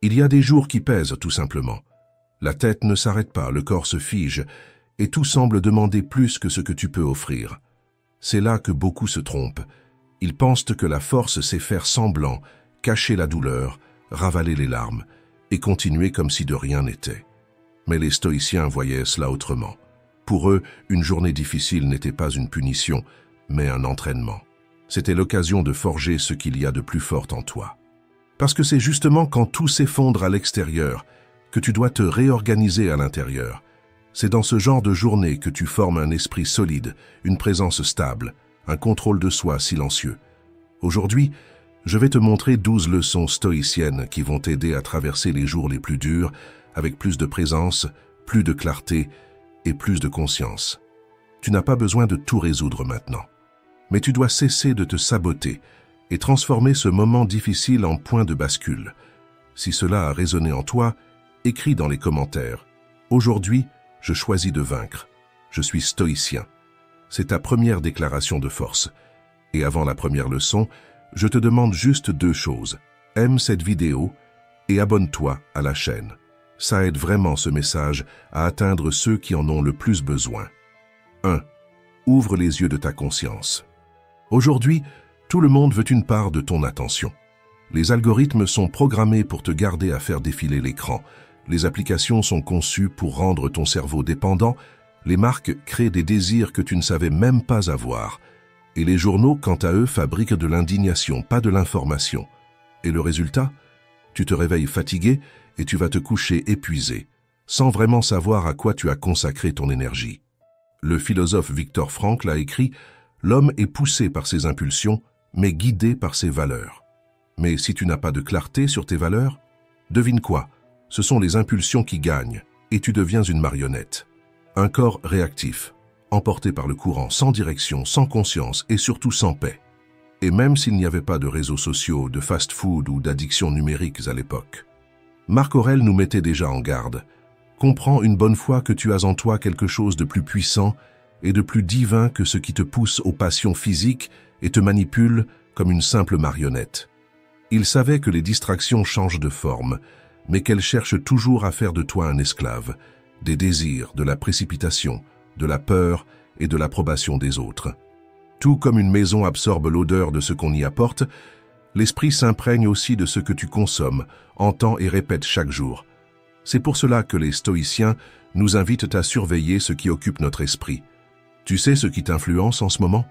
Il y a des jours qui pèsent, tout simplement. La tête ne s'arrête pas, le corps se fige, et tout semble demander plus que ce que tu peux offrir. C'est là que beaucoup se trompent. Ils pensent que la force, c'est faire semblant, cacher la douleur, ravaler les larmes, et continuer comme si de rien n'était. Mais les stoïciens voyaient cela autrement. Pour eux, une journée difficile n'était pas une punition, mais un entraînement. C'était l'occasion de forger ce qu'il y a de plus fort en toi. Parce que c'est justement quand tout s'effondre à l'extérieur que tu dois te réorganiser à l'intérieur. C'est dans ce genre de journée que tu formes un esprit solide, une présence stable, un contrôle de soi silencieux. Aujourd'hui, je vais te montrer 12 leçons stoïciennes qui vont t'aider à traverser les jours les plus durs avec plus de présence, plus de clarté et plus de conscience. Tu n'as pas besoin de tout résoudre maintenant. Mais tu dois cesser de te saboter et transformer ce moment difficile en point de bascule. Si cela a résonné en toi, écris dans les commentaires. Aujourd'hui, je choisis de vaincre. Je suis stoïcien. C'est ta première déclaration de force. Et avant la première leçon, je te demande juste 2 choses. Aime cette vidéo et abonne-toi à la chaîne. Ça aide vraiment ce message à atteindre ceux qui en ont le plus besoin. 1. Ouvre les yeux de ta conscience. Aujourd'hui, tout le monde veut une part de ton attention. Les algorithmes sont programmés pour te garder à faire défiler l'écran. Les applications sont conçues pour rendre ton cerveau dépendant. Les marques créent des désirs que tu ne savais même pas avoir. Et les journaux, quant à eux, fabriquent de l'indignation, pas de l'information. Et le résultat? Tu te réveilles fatigué et tu vas te coucher épuisé, sans vraiment savoir à quoi tu as consacré ton énergie. Le philosophe Viktor Frankl a écrit « L'homme est poussé par ses impulsions, mais guidé par ses valeurs. » Mais si tu n'as pas de clarté sur tes valeurs, devine quoi? Ce sont les impulsions qui gagnent, et tu deviens une marionnette. Un corps réactif, emporté par le courant, sans direction, sans conscience et surtout sans paix. Et même s'il n'y avait pas de réseaux sociaux, de fast-food ou d'addictions numériques à l'époque. Marc Aurèle nous mettait déjà en garde. Comprends une bonne fois que tu as en toi quelque chose de plus puissant et de plus divin que ce qui te pousse aux passions physiques et te manipule comme une simple marionnette. Il savait que les distractions changent de forme, mais qu'elles cherchent toujours à faire de toi un esclave, des désirs, de la précipitation, de la peur et de l'approbation des autres. Tout comme une maison absorbe l'odeur de ce qu'on y apporte, l'esprit s'imprègne aussi de ce que tu consommes, entends et répètes chaque jour. C'est pour cela que les stoïciens nous invitent à surveiller ce qui occupe notre esprit. Tu sais ce qui t'influence en ce moment?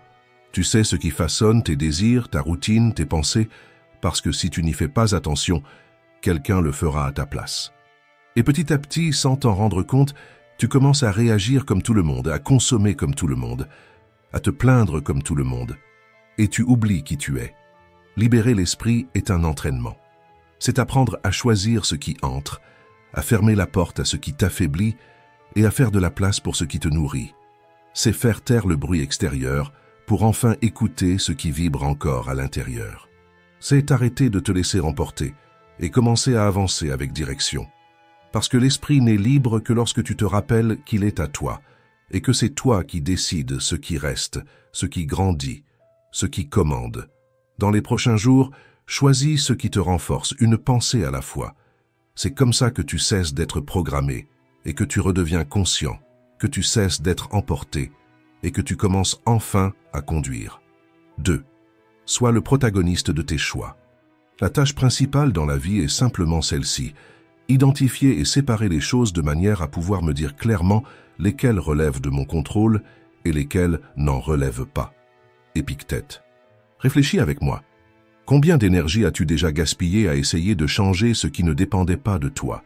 Tu sais ce qui façonne tes désirs, ta routine, tes pensées? Parce que si tu n'y fais pas attention, quelqu'un le fera à ta place. Et petit à petit, sans t'en rendre compte, tu commences à réagir comme tout le monde, à consommer comme tout le monde, à te plaindre comme tout le monde. Et tu oublies qui tu es. Libérer l'esprit est un entraînement. C'est apprendre à choisir ce qui entre, à fermer la porte à ce qui t'affaiblit et à faire de la place pour ce qui te nourrit. C'est faire taire le bruit extérieur pour enfin écouter ce qui vibre encore à l'intérieur. C'est arrêter de te laisser emporter et commencer à avancer avec direction. Parce que l'esprit n'est libre que lorsque tu te rappelles qu'il est à toi et que c'est toi qui décides ce qui reste, ce qui grandit, ce qui commande. Dans les prochains jours, choisis ce qui te renforce, une pensée à la fois. C'est comme ça que tu cesses d'être programmé et que tu redeviens conscient, que tu cesses d'être emporté et que tu commences enfin à conduire. 2. Sois le protagoniste de tes choix. La tâche principale dans la vie est simplement celle-ci. Identifier et séparer les choses de manière à pouvoir me dire clairement lesquelles relèvent de mon contrôle et lesquelles n'en relèvent pas. Épictète. Réfléchis avec moi. Combien d'énergie as-tu déjà gaspillé à essayer de changer ce qui ne dépendait pas de toi?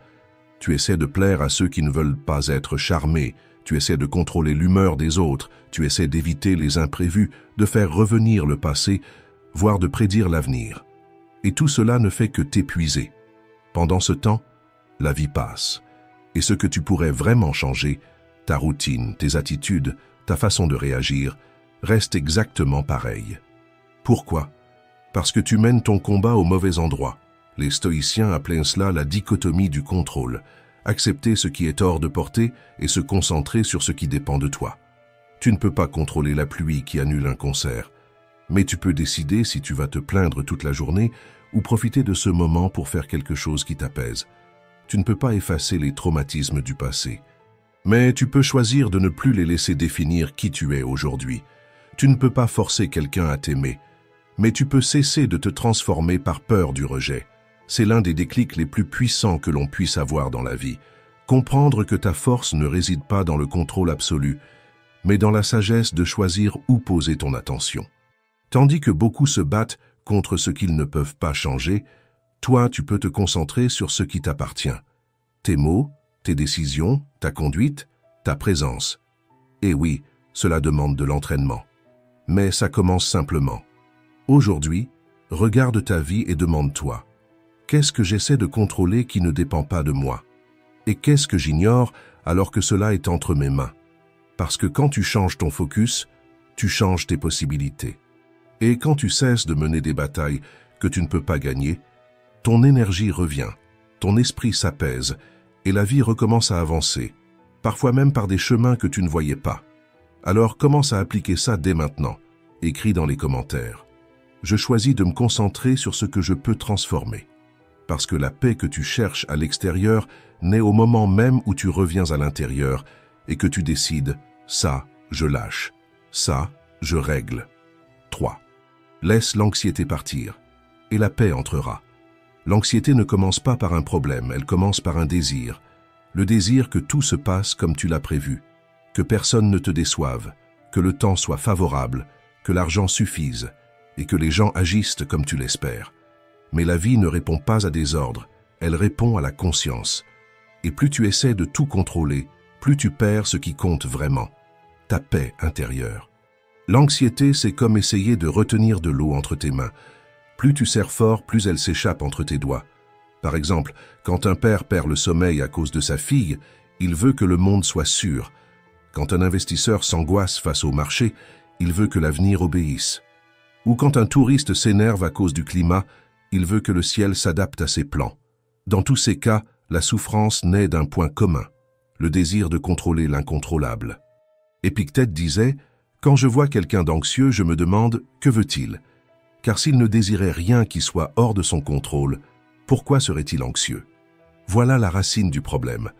Tu essaies de plaire à ceux qui ne veulent pas être charmés, tu essaies de contrôler l'humeur des autres, tu essaies d'éviter les imprévus, de faire revenir le passé, voire de prédire l'avenir. Et tout cela ne fait que t'épuiser. Pendant ce temps, la vie passe. Et ce que tu pourrais vraiment changer, ta routine, tes attitudes, ta façon de réagir, reste exactement pareil. Pourquoi? Parce que tu mènes ton combat au mauvais endroit. Les stoïciens appelaient cela la dichotomie du contrôle. Accepter ce qui est hors de portée et se concentrer sur ce qui dépend de toi. Tu ne peux pas contrôler la pluie qui annule un concert, mais tu peux décider si tu vas te plaindre toute la journée ou profiter de ce moment pour faire quelque chose qui t'apaise. Tu ne peux pas effacer les traumatismes du passé. Mais tu peux choisir de ne plus les laisser définir qui tu es aujourd'hui. Tu ne peux pas forcer quelqu'un à t'aimer, mais tu peux cesser de te transformer par peur du rejet. C'est l'un des déclics les plus puissants que l'on puisse avoir dans la vie. Comprendre que ta force ne réside pas dans le contrôle absolu, mais dans la sagesse de choisir où poser ton attention. Tandis que beaucoup se battent contre ce qu'ils ne peuvent pas changer, toi, tu peux te concentrer sur ce qui t'appartient. Tes mots, tes décisions, ta conduite, ta présence. Et oui, cela demande de l'entraînement. Mais ça commence simplement. Aujourd'hui, regarde ta vie et demande-toi, qu'est-ce que j'essaie de contrôler qui ne dépend pas de moi? Et qu'est-ce que j'ignore alors que cela est entre mes mains? Parce que quand tu changes ton focus, tu changes tes possibilités. Et quand tu cesses de mener des batailles que tu ne peux pas gagner, ton énergie revient, ton esprit s'apaise et la vie recommence à avancer, parfois même par des chemins que tu ne voyais pas. Alors commence à appliquer ça dès maintenant. Écris dans les commentaires. Je choisis de me concentrer sur ce que je peux transformer. Parce que la paix que tu cherches à l'extérieur naît au moment même où tu reviens à l'intérieur et que tu décides, ça, je lâche, ça, je règle. 3. Laisse l'anxiété partir et la paix entrera. L'anxiété ne commence pas par un problème, elle commence par un désir. Le désir que tout se passe comme tu l'as prévu, que personne ne te déçoive, que le temps soit favorable, que l'argent suffise et que les gens agissent comme tu l'espères. Mais la vie ne répond pas à des ordres, elle répond à la conscience. Et plus tu essaies de tout contrôler, plus tu perds ce qui compte vraiment, ta paix intérieure. L'anxiété, c'est comme essayer de retenir de l'eau entre tes mains. Plus tu serres fort, plus elle s'échappe entre tes doigts. Par exemple, quand un père perd le sommeil à cause de sa fille, il veut que le monde soit sûr. Quand un investisseur s'angoisse face au marché, il veut que l'avenir obéisse. Ou quand un touriste s'énerve à cause du climat, il veut que le ciel s'adapte à ses plans. Dans tous ces cas, la souffrance naît d'un point commun, le désir de contrôler l'incontrôlable. Épictète disait « Quand je vois quelqu'un d'anxieux, je me demande « Que veut-il » Car s'il ne désirait rien qui soit hors de son contrôle, pourquoi serait-il anxieux? Voilà la racine du problème.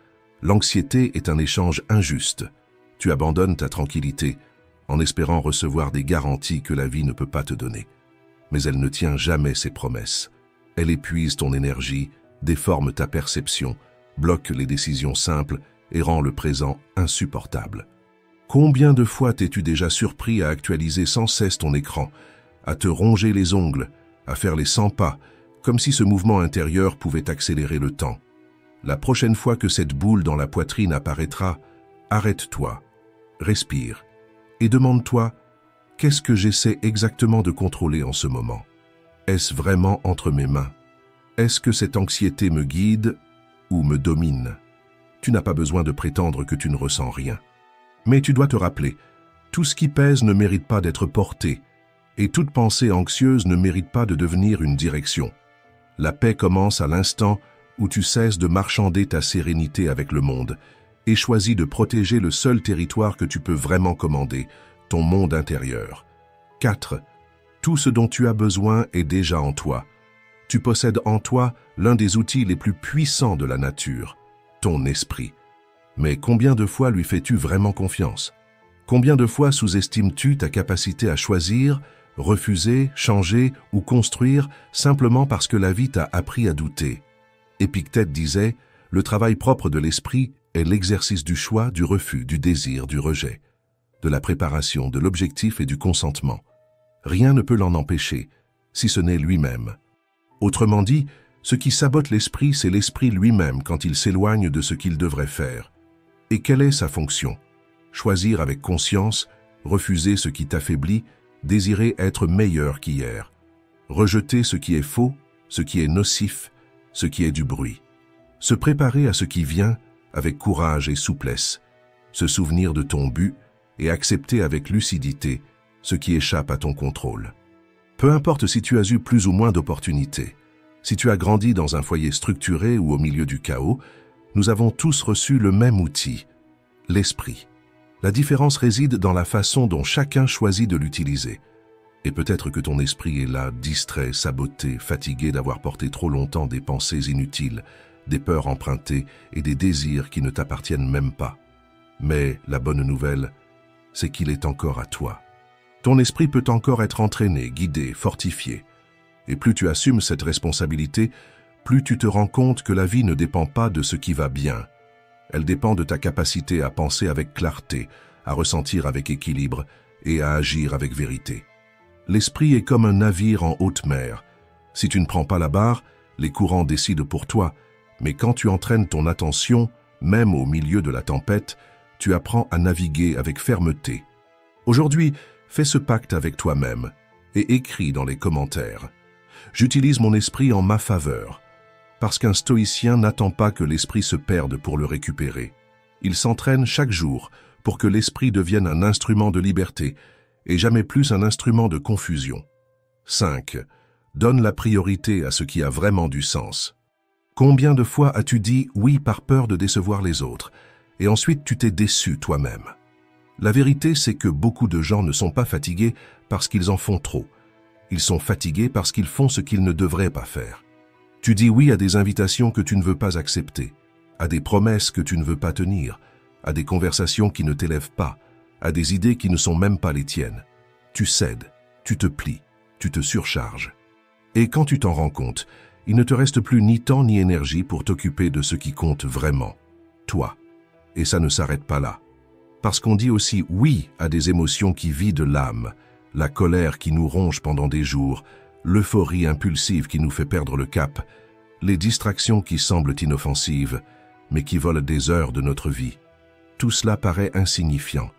L'anxiété est un échange injuste. Tu abandonnes ta tranquillité en espérant recevoir des garanties que la vie ne peut pas te donner. Mais elle ne tient jamais ses promesses. Elle épuise ton énergie, déforme ta perception, bloque les décisions simples et rend le présent insupportable. Combien de fois t'es-tu déjà surpris à actualiser sans cesse ton écran, à te ronger les ongles, à faire les 100 pas, comme si ce mouvement intérieur pouvait accélérer le temps? La prochaine fois que cette boule dans la poitrine apparaîtra, arrête-toi, respire et demande-toi « Qu'est-ce que j'essaie exactement de contrôler en ce moment? Est-ce vraiment entre mes mains? Est-ce que cette anxiété me guide ou me domine ?» Tu n'as pas besoin de prétendre que tu ne ressens rien. Mais tu dois te rappeler, tout ce qui pèse ne mérite pas d'être porté, et toute pensée anxieuse ne mérite pas de devenir une direction. La paix commence à l'instant où tu cesses de marchander ta sérénité avec le monde et choisis de protéger le seul territoire que tu peux vraiment commander, ton monde intérieur. 4. Tout ce dont tu as besoin est déjà en toi. Tu possèdes en toi l'un des outils les plus puissants de la nature, ton esprit. Mais combien de fois lui fais-tu vraiment confiance? Combien de fois sous-estimes-tu ta capacité à choisir, refuser, changer ou construire simplement parce que la vie t'a appris à douter? Épictète disait, le travail propre de l'esprit est l'exercice du choix, du refus, du désir, du rejet, de la préparation, de l'objectif et du consentement. Rien ne peut l'en empêcher, si ce n'est lui-même. Autrement dit, ce qui sabote l'esprit, c'est l'esprit lui-même quand il s'éloigne de ce qu'il devrait faire. Et quelle est sa fonction? Choisir avec conscience, refuser ce qui t'affaiblit, désirer être meilleur qu'hier. Rejeter ce qui est faux, ce qui est nocif, ce qui est du bruit. Se préparer à ce qui vient avec courage et souplesse. Se souvenir de ton but et accepter avec lucidité ce qui échappe à ton contrôle. Peu importe si tu as eu plus ou moins d'opportunités, si tu as grandi dans un foyer structuré ou au milieu du chaos, nous avons tous reçu le même outil, l'esprit. La différence réside dans la façon dont chacun choisit de l'utiliser. Et peut-être que ton esprit est là, distrait, saboté, fatigué d'avoir porté trop longtemps des pensées inutiles, des peurs empruntées et des désirs qui ne t'appartiennent même pas. Mais la bonne nouvelle, c'est qu'il est encore à toi. Ton esprit peut encore être entraîné, guidé, fortifié. Et plus tu assumes cette responsabilité, plus tu te rends compte que la vie ne dépend pas de ce qui va bien. Elle dépend de ta capacité à penser avec clarté, à ressentir avec équilibre et à agir avec vérité. L'esprit est comme un navire en haute mer. Si tu ne prends pas la barre, les courants décident pour toi, mais quand tu entraînes ton attention, même au milieu de la tempête, tu apprends à naviguer avec fermeté. Aujourd'hui, fais ce pacte avec toi-même et écris dans les commentaires. J'utilise mon esprit en ma faveur, parce qu'un stoïcien n'attend pas que l'esprit se perde pour le récupérer. Il s'entraîne chaque jour pour que l'esprit devienne un instrument de liberté et jamais plus un instrument de confusion. 5. Donne la priorité à ce qui a vraiment du sens. Combien de fois as-tu dit oui par peur de décevoir les autres, et ensuite tu t'es déçu toi-même? La vérité, c'est que beaucoup de gens ne sont pas fatigués parce qu'ils en font trop. Ils sont fatigués parce qu'ils font ce qu'ils ne devraient pas faire. Tu dis oui à des invitations que tu ne veux pas accepter, à des promesses que tu ne veux pas tenir, à des conversations qui ne t'élèvent pas, à des idées qui ne sont même pas les tiennes. Tu cèdes, tu te plies, tu te surcharges. Et quand tu t'en rends compte, il ne te reste plus ni temps ni énergie pour t'occuper de ce qui compte vraiment, toi. Et ça ne s'arrête pas là. Parce qu'on dit aussi oui à des émotions qui vident l'âme, la colère qui nous ronge pendant des jours, l'euphorie impulsive qui nous fait perdre le cap, les distractions qui semblent inoffensives, mais qui volent des heures de notre vie. Tout cela paraît insignifiant,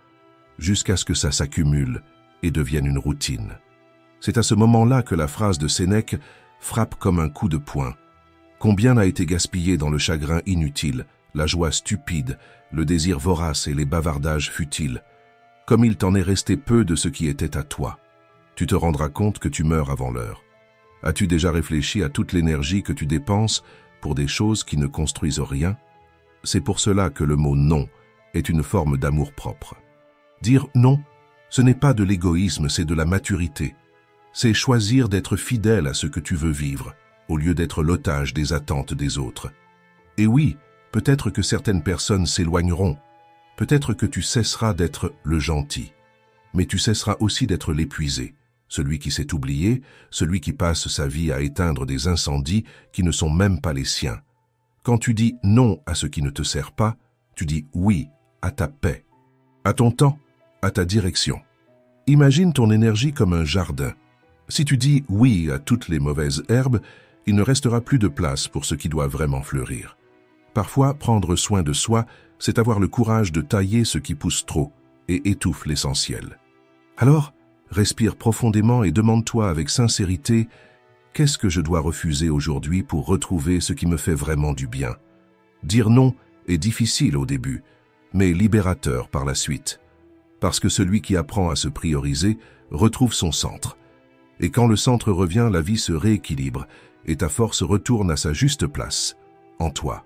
jusqu'à ce que ça s'accumule et devienne une routine. C'est à ce moment-là que la phrase de Sénèque frappe comme un coup de poing. Combien a été gaspillé dans le chagrin inutile, la joie stupide, le désir vorace et les bavardages futiles. Comme il t'en est resté peu de ce qui était à toi. Tu te rendras compte que tu meurs avant l'heure. As-tu déjà réfléchi à toute l'énergie que tu dépenses pour des choses qui ne construisent rien? C'est pour cela que le mot « non » est une forme d'amour-propre. Dire « non », ce n'est pas de l'égoïsme, c'est de la maturité. C'est choisir d'être fidèle à ce que tu veux vivre, au lieu d'être l'otage des attentes des autres. Et oui, peut-être que certaines personnes s'éloigneront. Peut-être que tu cesseras d'être le gentil. Mais tu cesseras aussi d'être l'épuisé, celui qui s'est oublié, celui qui passe sa vie à éteindre des incendies qui ne sont même pas les siens. Quand tu dis non à ce qui ne te sert pas, tu dis oui à ta paix, à ton temps, à ta direction. Imagine ton énergie comme un jardin. Si tu dis oui à toutes les mauvaises herbes, il ne restera plus de place pour ce qui doit vraiment fleurir. Parfois, prendre soin de soi, c'est avoir le courage de tailler ce qui pousse trop et étouffe l'essentiel. Alors, respire profondément et demande-toi avec sincérité « Qu'est-ce que je dois refuser aujourd'hui pour retrouver ce qui me fait vraiment du bien ?» Dire non est difficile au début, mais libérateur par la suite. Parce que celui qui apprend à se prioriser retrouve son centre. Et quand le centre revient, la vie se rééquilibre et ta force retourne à sa juste place, en toi.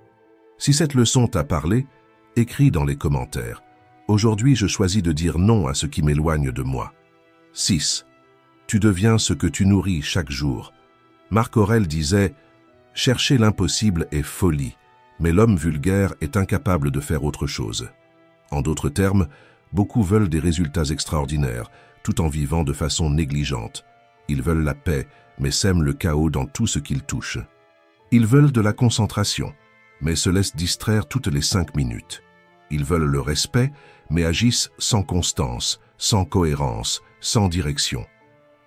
Si cette leçon t'a parlé, écris dans les commentaires. Aujourd'hui, je choisis de dire non à ce qui m'éloigne de moi. 6. Tu deviens ce que tu nourris chaque jour. Marc Aurèle disait « Chercher l'impossible est folie, mais l'homme vulgaire est incapable de faire autre chose. » En d'autres termes, beaucoup veulent des résultats extraordinaires, tout en vivant de façon négligente. Ils veulent la paix, mais sèment le chaos dans tout ce qu'ils touchent. Ils veulent de la concentration, mais se laissent distraire toutes les 5 minutes. Ils veulent le respect, mais agissent sans constance, sans cohérence, sans direction.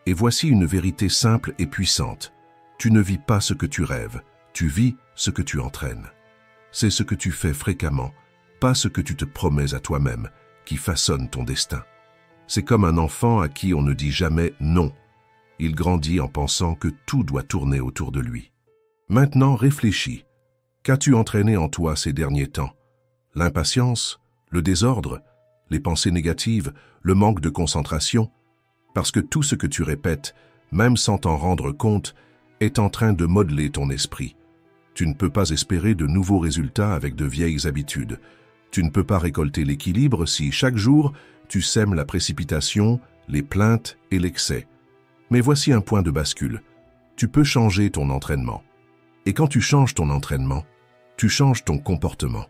Et voici une vérité simple et puissante. Tu ne vis pas ce que tu rêves, tu vis ce que tu entraînes. C'est ce que tu fais fréquemment, pas ce que tu te promets à toi-même, qui façonne ton destin. C'est comme un enfant à qui on ne dit jamais non. Il grandit en pensant que tout doit tourner autour de lui. Maintenant, réfléchis. Qu'as-tu entraîné en toi ces derniers temps? L'impatience, le désordre, les pensées négatives, le manque de concentration? Parce que tout ce que tu répètes, même sans t'en rendre compte, est en train de modeler ton esprit. Tu ne peux pas espérer de nouveaux résultats avec de vieilles habitudes. Tu ne peux pas récolter l'équilibre si chaque jour tu sèmes la précipitation, les plaintes et l'excès. Mais voici un point de bascule. Tu peux changer ton entraînement. Et quand tu changes ton entraînement, tu changes ton comportement.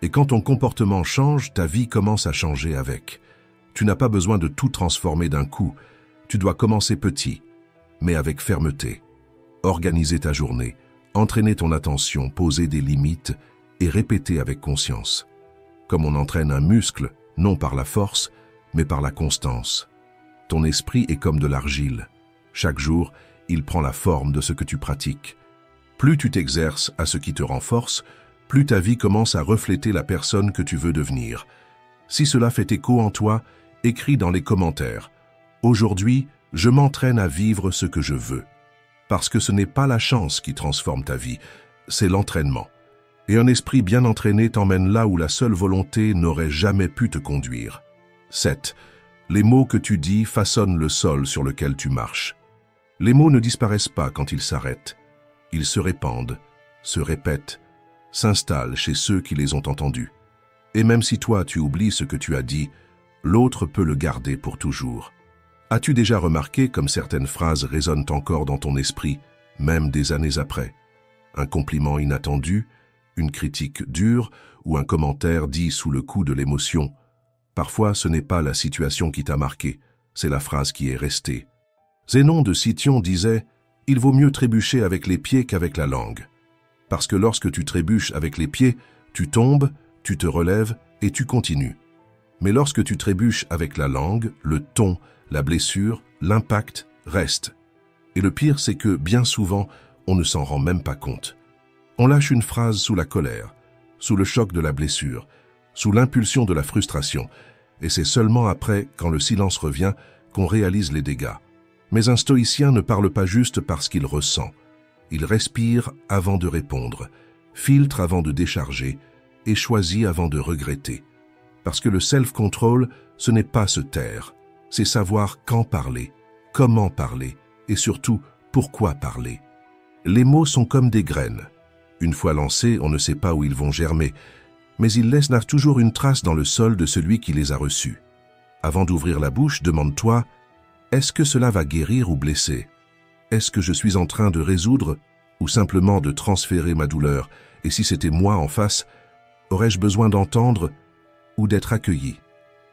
Et quand ton comportement change, ta vie commence à changer avec. Tu n'as pas besoin de tout transformer d'un coup. Tu dois commencer petit, mais avec fermeté. Organiser ta journée, entraîner ton attention, poser des limites et répéter avec conscience. Comme on entraîne un muscle, non par la force, mais par la constance. Ton esprit est comme de l'argile. Chaque jour, il prend la forme de ce que tu pratiques. Plus tu t'exerces à ce qui te renforce, plus ta vie commence à refléter la personne que tu veux devenir. Si cela fait écho en toi, écris dans les commentaires. Aujourd'hui, je m'entraîne à vivre ce que je veux. Parce que ce n'est pas la chance qui transforme ta vie, c'est l'entraînement. Et un esprit bien entraîné t'emmène là où la seule volonté n'aurait jamais pu te conduire. 7. Les mots que tu dis façonnent le sol sur lequel tu marches. Les mots ne disparaissent pas quand ils s'arrêtent. Ils se répandent, se répètent, s'installent chez ceux qui les ont entendus. Et même si toi tu oublies ce que tu as dit, l'autre peut le garder pour toujours. As-tu déjà remarqué comme certaines phrases résonnent encore dans ton esprit, même des années après? Un compliment inattendu, une critique dure ou un commentaire dit sous le coup de l'émotion. Parfois, ce n'est pas la situation qui t'a marqué, c'est la phrase qui est restée. Zénon de Cityon disait « Il vaut mieux trébucher avec les pieds qu'avec la langue. » Parce que lorsque tu trébuches avec les pieds, tu tombes, tu te relèves et tu continues. Mais lorsque tu trébuches avec la langue, le ton, la blessure, l'impact restent. Et le pire, c'est que, bien souvent, on ne s'en rend même pas compte. On lâche une phrase sous la colère, sous le choc de la blessure, sous l'impulsion de la frustration, et c'est seulement après, quand le silence revient, qu'on réalise les dégâts. Mais un stoïcien ne parle pas juste parce qu'il ressent. Il respire avant de répondre, filtre avant de décharger, et choisit avant de regretter. Parce que le self-control, ce n'est pas se taire, c'est savoir quand parler, comment parler, et surtout, pourquoi parler. Les mots sont comme des graines. Une fois lancés, on ne sait pas où ils vont germer, mais ils laissent toujours une trace dans le sol de celui qui les a reçus. Avant d'ouvrir la bouche, demande-toi, est-ce que cela va guérir ou blesser? Est-ce que je suis en train de résoudre ou simplement de transférer ma douleur? Et si c'était moi en face, aurais-je besoin d'entendre ou d'être accueilli?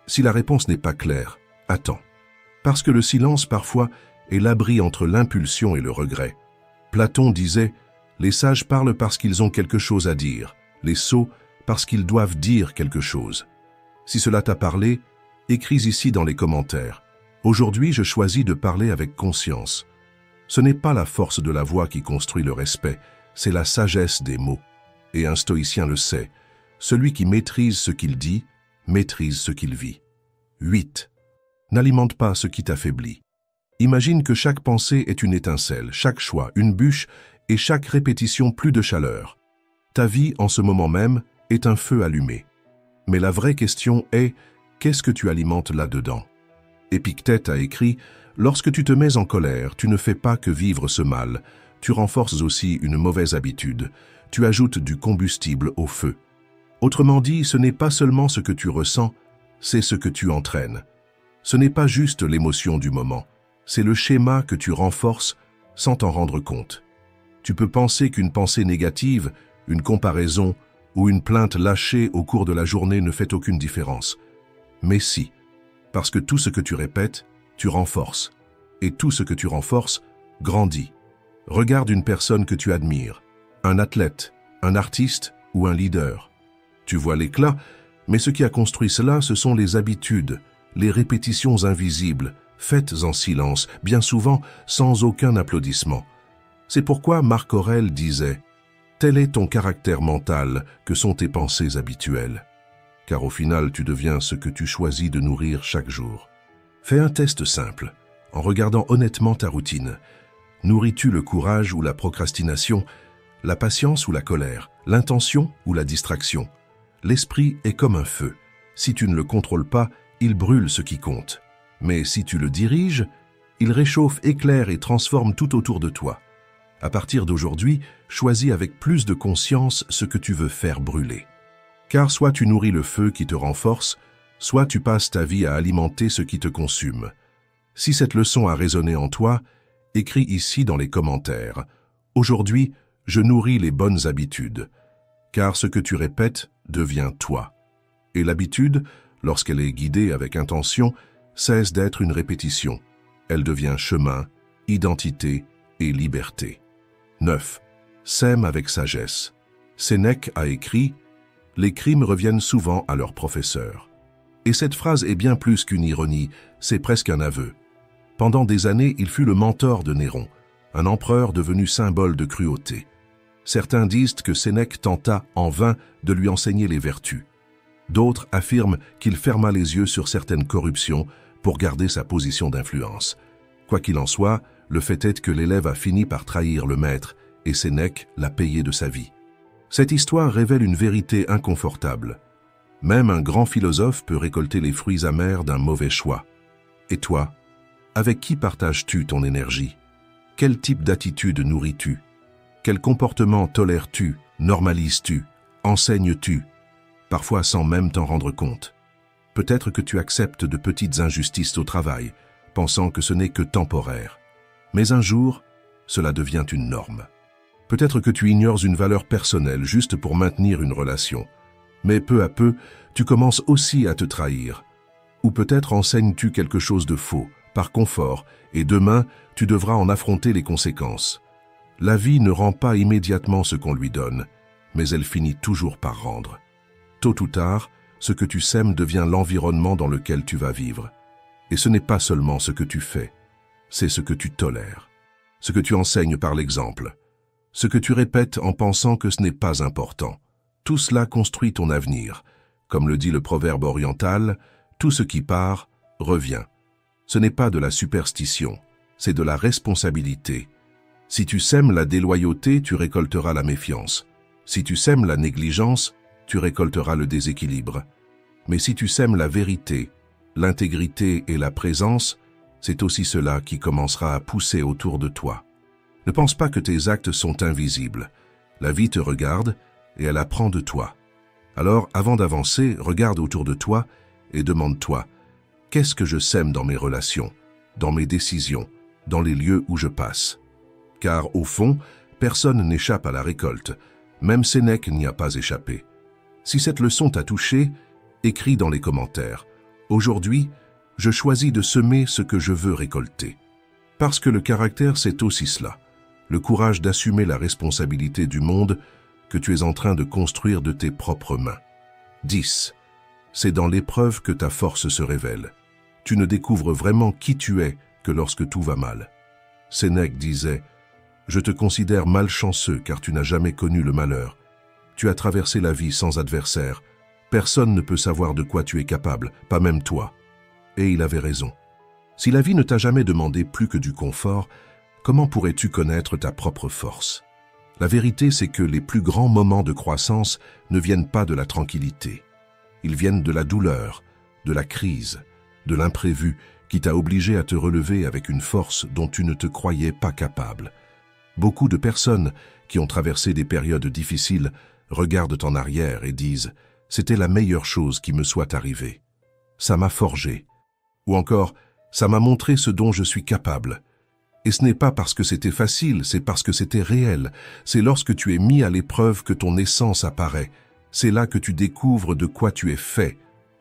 Si la réponse n'est pas claire, attends. Parce que le silence, parfois, est l'abri entre l'impulsion et le regret. Platon disait « Les sages parlent parce qu'ils ont quelque chose à dire, les sots parce qu'ils doivent dire quelque chose. » Si cela t'a parlé, écris ici dans les commentaires. Aujourd'hui, je choisis de parler avec conscience. Ce n'est pas la force de la voix qui construit le respect, c'est la sagesse des mots. Et un stoïcien le sait, celui qui maîtrise ce qu'il dit, maîtrise ce qu'il vit. 8. N'alimente pas ce qui t'affaiblit. Imagine que chaque pensée est une étincelle, chaque choix une bûche et chaque répétition plus de chaleur. Ta vie, en ce moment même, est un feu allumé. Mais la vraie question est, qu'est-ce que tu alimentes là-dedans? Épictète a écrit « Lorsque tu te mets en colère, tu ne fais pas que vivre ce mal, tu renforces aussi une mauvaise habitude, tu ajoutes du combustible au feu. » Autrement dit, ce n'est pas seulement ce que tu ressens, c'est ce que tu entraînes. Ce n'est pas juste l'émotion du moment, c'est le schéma que tu renforces sans t'en rendre compte. Tu peux penser qu'une pensée négative, une comparaison ou une plainte lâchée au cours de la journée ne fait aucune différence. Mais si, parce que tout ce que tu répètes, tu renforces. Et tout ce que tu renforces, grandit. Regarde une personne que tu admires, un athlète, un artiste ou un leader. Tu vois l'éclat, mais ce qui a construit cela, ce sont les habitudes, les répétitions invisibles, faites en silence, bien souvent sans aucun applaudissement. C'est pourquoi Marc Aurèle disait « Tel est ton caractère mental que sont tes pensées habituelles. » Car au final, tu deviens ce que tu choisis de nourrir chaque jour. Fais un test simple, en regardant honnêtement ta routine. Nourris-tu le courage ou la procrastination, la patience ou la colère, l'intention ou la distraction? L'esprit est comme un feu. Si tu ne le contrôles pas, il brûle ce qui compte. Mais si tu le diriges, il réchauffe, éclaire et transforme tout autour de toi. À partir d'aujourd'hui, choisis avec plus de conscience ce que tu veux faire brûler. Car soit tu nourris le feu qui te renforce, soit tu passes ta vie à alimenter ce qui te consume. Si cette leçon a résonné en toi, écris ici dans les commentaires. Aujourd'hui, je nourris les bonnes habitudes, car ce que tu répètes devient toi. Et l'habitude, lorsqu'elle est guidée avec intention, cesse d'être une répétition. Elle devient chemin, identité et liberté. 9. Sème avec sagesse. Sénèque a écrit « Les crimes reviennent souvent à leur professeur ». Et cette phrase est bien plus qu'une ironie, c'est presque un aveu. Pendant des années, il fut le mentor de Néron, un empereur devenu symbole de cruauté. Certains disent que Sénèque tenta en vain de lui enseigner les vertus. D'autres affirment qu'il ferma les yeux sur certaines corruptions pour garder sa position d'influence. Quoi qu'il en soit, le fait est que l'élève a fini par trahir le maître et Sénèque l'a payé de sa vie. Cette histoire révèle une vérité inconfortable. Même un grand philosophe peut récolter les fruits amers d'un mauvais choix. Et toi, avec qui partages-tu ton énergie? Quel type d'attitude nourris-tu? Quel comportement tolères-tu, normalises-tu, enseignes-tu, parfois sans même t'en rendre compte? Peut-être que tu acceptes de petites injustices au travail, pensant que ce n'est que temporaire. Mais un jour, cela devient une norme. Peut-être que tu ignores une valeur personnelle juste pour maintenir une relation. Mais peu à peu, tu commences aussi à te trahir. Ou peut-être enseignes-tu quelque chose de faux, par confort, et demain, tu devras en affronter les conséquences. La vie ne rend pas immédiatement ce qu'on lui donne, mais elle finit toujours par rendre. Tôt ou tard, ce que tu sèmes devient l'environnement dans lequel tu vas vivre. Et ce n'est pas seulement ce que tu fais, c'est ce que tu tolères, ce que tu enseignes par l'exemple, ce que tu répètes en pensant que ce n'est pas important. Tout cela construit ton avenir. Comme le dit le proverbe oriental, tout ce qui part, revient. Ce n'est pas de la superstition, c'est de la responsabilité. Si tu sèmes la déloyauté, tu récolteras la méfiance. Si tu sèmes la négligence, tu récolteras le déséquilibre. Mais si tu sèmes la vérité, l'intégrité et la présence, c'est aussi cela qui commencera à pousser autour de toi. Ne pense pas que tes actes sont invisibles. La vie te regarde et elle apprend de toi. Alors, avant d'avancer, regarde autour de toi et demande-toi, qu'est-ce que je sème dans mes relations, dans mes décisions, dans les lieux où je passe? Car, au fond, personne n'échappe à la récolte. Même Sénèque n'y a pas échappé. Si cette leçon t'a touché, écris dans les commentaires. Aujourd'hui, je choisis de semer ce que je veux récolter. Parce que le caractère, c'est aussi cela. Le courage d'assumer la responsabilité du monde que tu es en train de construire de tes propres mains. 10. C'est dans l'épreuve que ta force se révèle. Tu ne découvres vraiment qui tu es que lorsque tout va mal. Sénèque disait « Je te considère malchanceux car tu n'as jamais connu le malheur. Tu as traversé la vie sans adversaire. Personne ne peut savoir de quoi tu es capable, pas même toi. » Et il avait raison. Si la vie ne t'a jamais demandé plus que du confort, comment pourrais-tu connaître ta propre force? La vérité, c'est que les plus grands moments de croissance ne viennent pas de la tranquillité. Ils viennent de la douleur, de la crise, de l'imprévu qui t'a obligé à te relever avec une force dont tu ne te croyais pas capable. Beaucoup de personnes qui ont traversé des périodes difficiles regardent en arrière et disent « C'était la meilleure chose qui me soit arrivée. Ça m'a forgé. » Ou encore « Ça m'a montré ce dont je suis capable. » Et ce n'est pas parce que c'était facile, c'est parce que c'était réel. C'est lorsque tu es mis à l'épreuve que ton essence apparaît. C'est là que tu découvres de quoi tu es fait,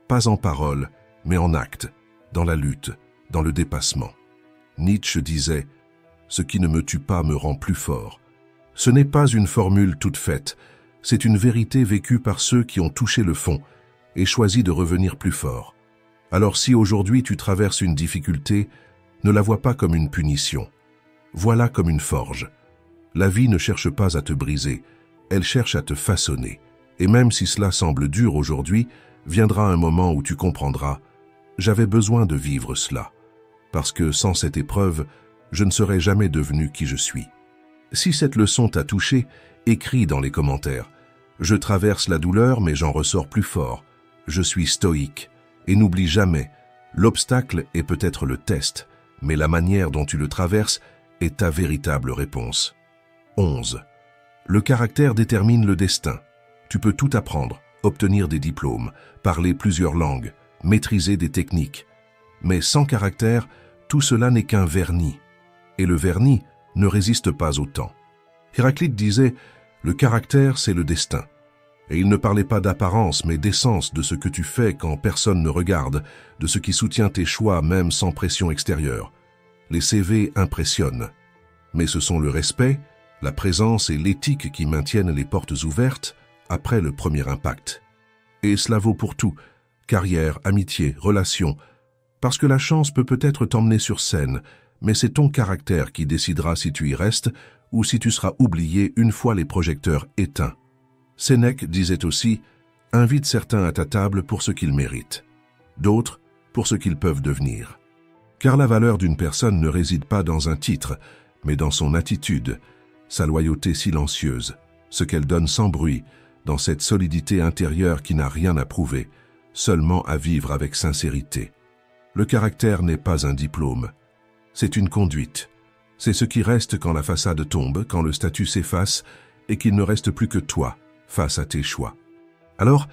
pas en parole, mais en acte, dans la lutte, dans le dépassement. Nietzsche disait « Ce qui ne me tue pas me rend plus fort ». Ce n'est pas une formule toute faite, c'est une vérité vécue par ceux qui ont touché le fond et choisi de revenir plus fort. Alors si aujourd'hui tu traverses une difficulté, ne la vois pas comme une punition. Vois-la comme une forge. La vie ne cherche pas à te briser, elle cherche à te façonner. Et même si cela semble dur aujourd'hui, viendra un moment où tu comprendras « J'avais besoin de vivre cela, parce que sans cette épreuve, je ne serais jamais devenu qui je suis. » Si cette leçon t'a touché, écris dans les commentaires « Je traverse la douleur, mais j'en ressors plus fort. Je suis stoïque. » Et n'oublie jamais, l'obstacle est peut-être le test, mais la manière dont tu le traverses est ta véritable réponse. 11. Le caractère détermine le destin. Tu peux tout apprendre, obtenir des diplômes, parler plusieurs langues, maîtriser des techniques. Mais sans caractère, tout cela n'est qu'un vernis, et le vernis ne résiste pas au temps. Héraclite disait « Le caractère, c'est le destin ». Et il ne parlait pas d'apparence, mais d'essence de ce que tu fais quand personne ne regarde, de ce qui soutient tes choix même sans pression extérieure. Les CV impressionnent, mais ce sont le respect, la présence et l'éthique qui maintiennent les portes ouvertes après le premier impact. Et cela vaut pour tout, carrière, amitié, relations, parce que la chance peut peut-être t'emmener sur scène, mais c'est ton caractère qui décidera si tu y restes ou si tu seras oublié une fois les projecteurs éteints. Sénèque disait aussi « Invite certains à ta table pour ce qu'ils méritent, d'autres pour ce qu'ils peuvent devenir. » Car la valeur d'une personne ne réside pas dans un titre, mais dans son attitude, sa loyauté silencieuse, ce qu'elle donne sans bruit, dans cette solidité intérieure qui n'a rien à prouver, seulement à vivre avec sincérité. Le caractère n'est pas un diplôme, c'est une conduite. C'est ce qui reste quand la façade tombe, quand le statut s'efface et qu'il ne reste plus que toi face à tes choix. Alors,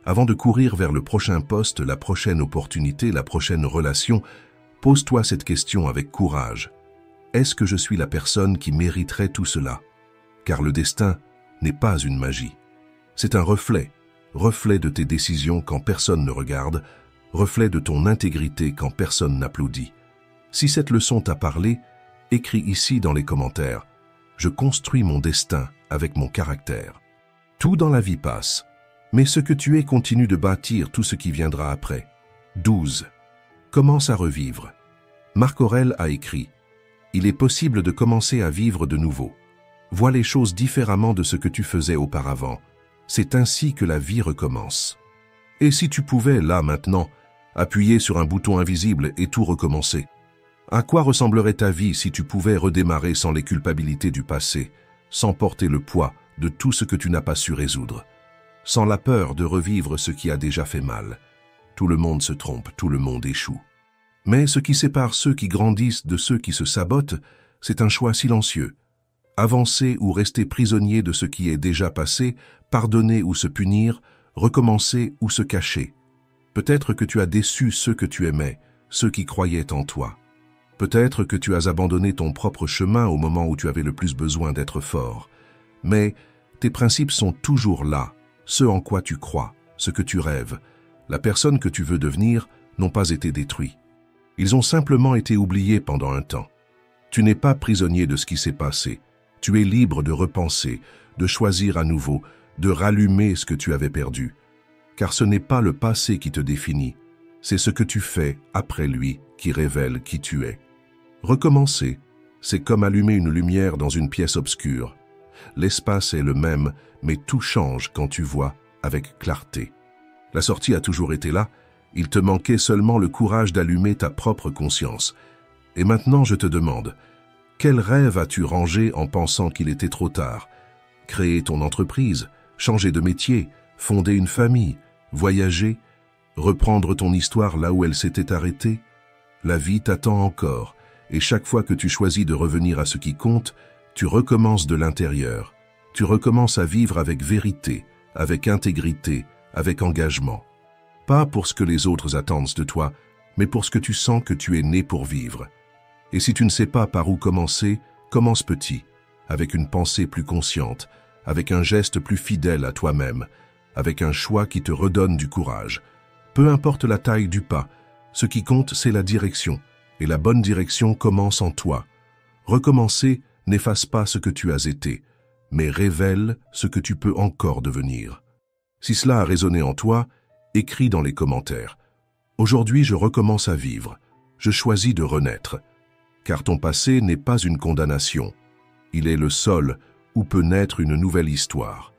avant de courir vers le prochain poste, la prochaine opportunité, la prochaine relation, pose-toi cette question avec courage. Est-ce que je suis la personne qui mériterait tout cela? Car le destin n'est pas une magie. C'est un reflet de tes décisions quand personne ne regarde, reflet de ton intégrité quand personne n'applaudit. Si cette leçon t'a parlé, écris ici dans les commentaires « Je construis mon destin avec mon caractère ». Tout dans la vie passe, mais ce que tu es continue de bâtir tout ce qui viendra après. 12. Commence à revivre. Marc Aurèle a écrit « Il est possible de commencer à vivre de nouveau. Vois les choses différemment de ce que tu faisais auparavant. C'est ainsi que la vie recommence. » Et si tu pouvais, là, maintenant, appuyer sur un bouton invisible et tout recommencer? À quoi ressemblerait ta vie si tu pouvais redémarrer sans les culpabilités du passé, sans porter le poids de tout ce que tu n'as pas su résoudre, sans la peur de revivre ce qui a déjà fait mal? Tout le monde se trompe, tout le monde échoue. Mais ce qui sépare ceux qui grandissent de ceux qui se sabotent, c'est un choix silencieux. Avancer ou rester prisonnier de ce qui est déjà passé, pardonner ou se punir, recommencer ou se cacher. Peut-être que tu as déçu ceux que tu aimais, ceux qui croyaient en toi. Peut-être que tu as abandonné ton propre chemin au moment où tu avais le plus besoin d'être fort. Mais tes principes sont toujours là, ce en quoi tu crois, ce que tu rêves. La personne que tu veux devenir n'ont pas été détruits. Ils ont simplement été oubliés pendant un temps. Tu n'es pas prisonnier de ce qui s'est passé. Tu es libre de repenser, de choisir à nouveau, de rallumer ce que tu avais perdu. Car ce n'est pas le passé qui te définit, c'est ce que tu fais après lui qui révèle qui tu es. Recommencer, c'est comme allumer une lumière dans une pièce obscure. L'espace est le même, mais tout change quand tu vois avec clarté. La sortie a toujours été là, il te manquait seulement le courage d'allumer ta propre conscience. Et maintenant je te demande, quel rêve as-tu rangé en pensant qu'il était trop tard? Créer ton entreprise, changer de métier, fonder une famille, voyager, reprendre ton histoire là où elle s'était arrêtée? La vie t'attend encore, et chaque fois que tu choisis de revenir à ce qui compte, tu recommences de l'intérieur. Tu recommences à vivre avec vérité, avec intégrité, avec engagement. Pas pour ce que les autres attendent de toi, mais pour ce que tu sens que tu es né pour vivre. Et si tu ne sais pas par où commencer, commence petit, avec une pensée plus consciente, avec un geste plus fidèle à toi-même, avec un choix qui te redonne du courage. Peu importe la taille du pas, ce qui compte c'est la direction, et la bonne direction commence en toi. Recommencer n'efface pas ce que tu as été, mais révèle ce que tu peux encore devenir. Si cela a résonné en toi, écris dans les commentaires. Aujourd'hui, je recommence à vivre. Je choisis de renaître. Car ton passé n'est pas une condamnation. Il est le sol où peut naître une nouvelle histoire.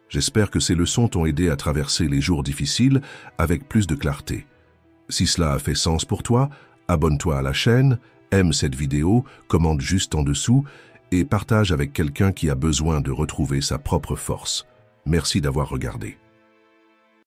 J'espère que ces leçons t'ont aidé à traverser les jours difficiles avec plus de clarté. Si cela a fait sens pour toi, abonne-toi à la chaîne, aime cette vidéo, commente juste en dessous et partage avec quelqu'un qui a besoin de retrouver sa propre force. Merci d'avoir regardé.